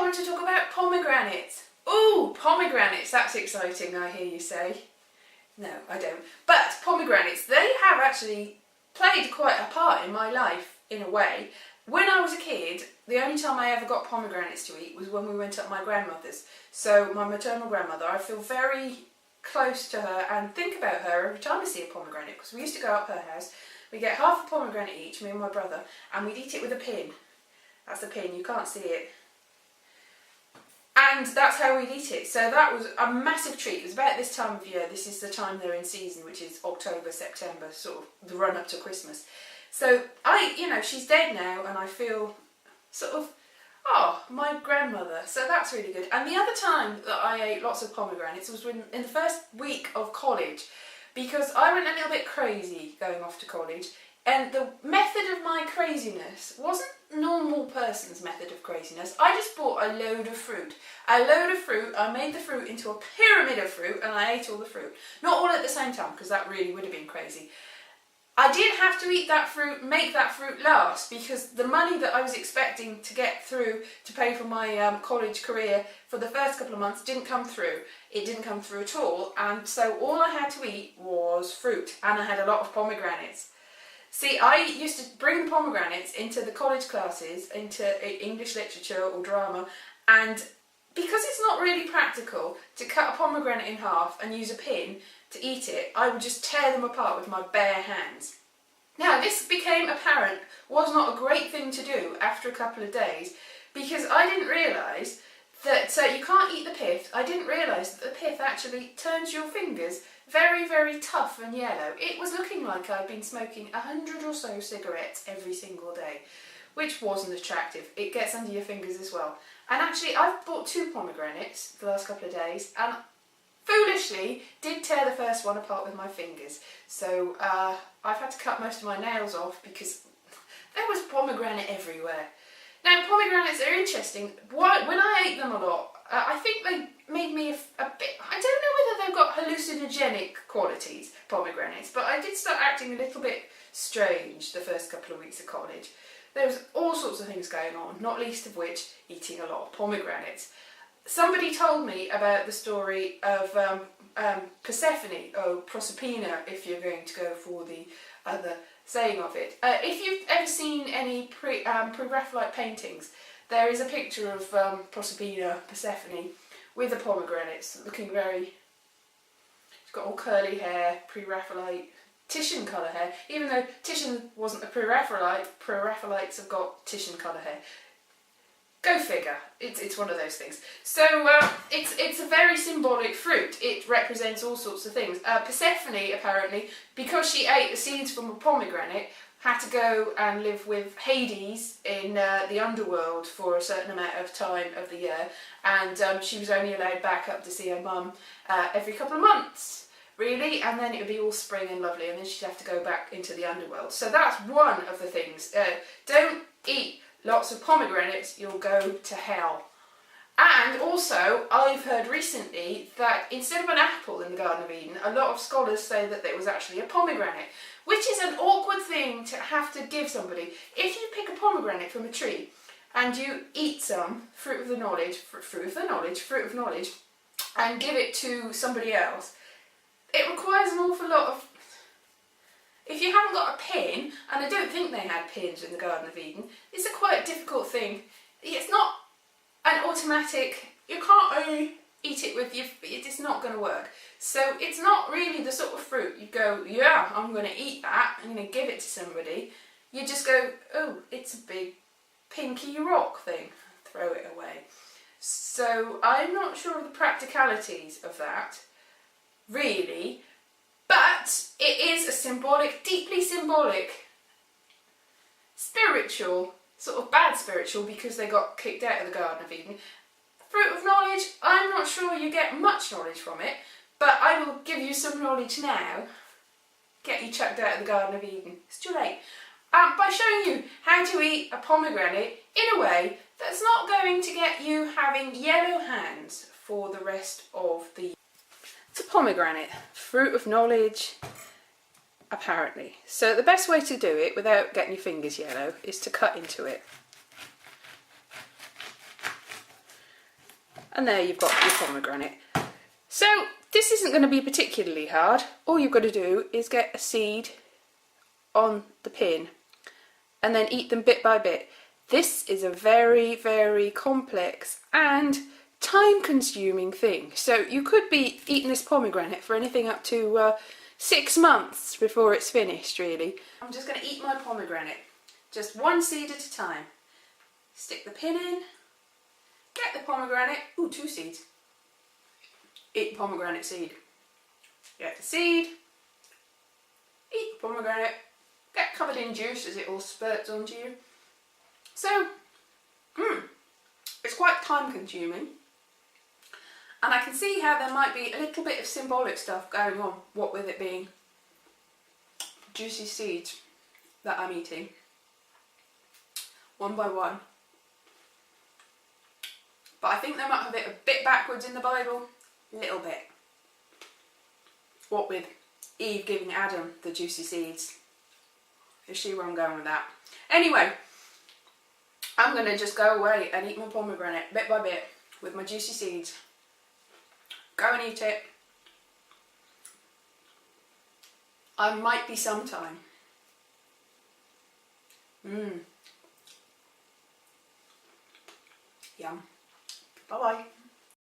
want to talk about pomegranates. Ooh, pomegranates, that's exciting, I hear you say. No, I don't. But pomegranates, they have actually played quite a part in my life, in a way. When I was a kid, the only time I ever got pomegranates to eat was when we went up my grandmother's. So my maternal grandmother, I feel very close to her and think about her every time I see a pomegranate, because we used to go up her house, we get half a pomegranate each, me and my brother, and we'd eat it with a pin. That's the pin, you can't see it. And that's how we'd eat it. So that was a massive treat. It was about this time of year. This is the time they're in season, which is October, September, sort of the run up to Christmas. So she's dead now, and I feel sort of, oh, my grandmother. So that's really good. And the other time that I ate lots of pomegranates was in the first week of college, because I went a little bit crazy going off to college. And the method of my craziness wasn't a normal person's method of craziness. I just bought a load of fruit. I made the fruit into a pyramid of fruit, and I ate all the fruit. Not all at the same time, because that really would have been crazy. I did have to eat that fruit, make that fruit last, because the money that I was expecting to get through to pay for my college career for the first couple of months didn't come through. It didn't come through at all, and so all I had to eat was fruit, and I had a lot of pomegranates. See, I used to bring pomegranates into the college classes, into English literature or drama, and because it's not really practical to cut a pomegranate in half and use a pin to eat it, I would just tear them apart with my bare hands. Now, this became apparent was not a great thing to do after a couple of days, because I didn't realise that you can't eat the pith. I didn't realise that the pith actually turns your fingers very, very tough and yellow. It was looking like I'd been smoking 100 or so cigarettes every single day, which wasn't attractive. It gets under your fingers as well. And actually, I've bought 2 pomegranates the last couple of days, and foolishly did tear the first one apart with my fingers. So I've had to cut most of my nails off because there was pomegranate everywhere. Now, pomegranates are interesting. When I ate them a lot, I think they made me a bit, I don't know whether they've got hallucinogenic qualities, pomegranates, but I did start acting a little bit strange the first couple of weeks of college. There was all sorts of things going on, not least of which eating a lot of pomegranates. Somebody told me about the story of Persephone, or Proserpina, if you're going to go for the other saying of it. If you've ever seen any pre-raphaelite paintings, there is a picture of Proserpina, Persephone, with a pomegranate, looking very, she's got all curly hair, pre-Raphaelite, Titian colour hair, even though Titian wasn't a pre-Raphaelite, pre-Raphaelites have got Titian colour hair. Go figure, it's one of those things. So it's a very symbolic fruit. It represents all sorts of things. Persephone, apparently, because she ate the seeds from a pomegranate, had to go and live with Hades in the underworld for a certain amount of time of the year, and she was only allowed back up to see her mum every couple of months, really, and then it would be all spring and lovely, and then she'd have to go back into the underworld. So that's one of the things. Don't eat lots of pomegranates, you'll go to hell. And also, I've heard recently that instead of an apple in the Garden of Eden, a lot of scholars say that it was actually a pomegranate, which is an awkward thing to have to give somebody. If you pick a pomegranate from a tree and you eat some fruit of knowledge, and give it to somebody else, it requires an awful lot of... If you haven't got a pin, and I don't think they had pins in the Garden of Eden, it's a quite difficult thing. It's not an automatic, you can't only eat it with your, it's not going to work. So it's not really the sort of fruit you go, yeah, I'm going to eat that, I'm going to give it to somebody. You just go, oh, it's a big pinky rock thing, throw it away. So I'm not sure of the practicalities of that, really. But it is a symbolic, deeply symbolic, spiritual, sort of bad spiritual, because they got kicked out of the Garden of Eden. Fruit of knowledge, I'm not sure you get much knowledge from it, but I will give you some knowledge now. Get you chucked out of the Garden of Eden. It's too late. By showing you how to eat a pomegranate in a way that's not going to get you having yellow hands for the rest of the year. It's a pomegranate, fruit of knowledge, apparently. So the best way to do it without getting your fingers yellow is to cut into it. And there you've got your pomegranate. So this isn't going to be particularly hard. All you've got to do is get a seed on the pin and then eat them bit by bit. This is a very, very complex and time-consuming thing. So you could be eating this pomegranate for anything up to 6 months before it's finished, really. I'm just going to eat my pomegranate, just one seed at a time. Stick the pin in, get the pomegranate, ooh, 2 seeds. Eat the pomegranate seed. Get the seed, eat the pomegranate, get covered in juice as it all spurts onto you. So, it's quite time consuming. And I can see how there might be a little bit of symbolic stuff going on, what with it being juicy seeds that I'm eating, one by one. But I think they might have it a bit backwards in the Bible, a little bit. What with Eve giving Adam the juicy seeds. You see where I'm going with that. Anyway, I'm going to just go away and eat my pomegranate bit by bit with my juicy seeds. Go and eat it. I might be sometime. Yum. Bye bye.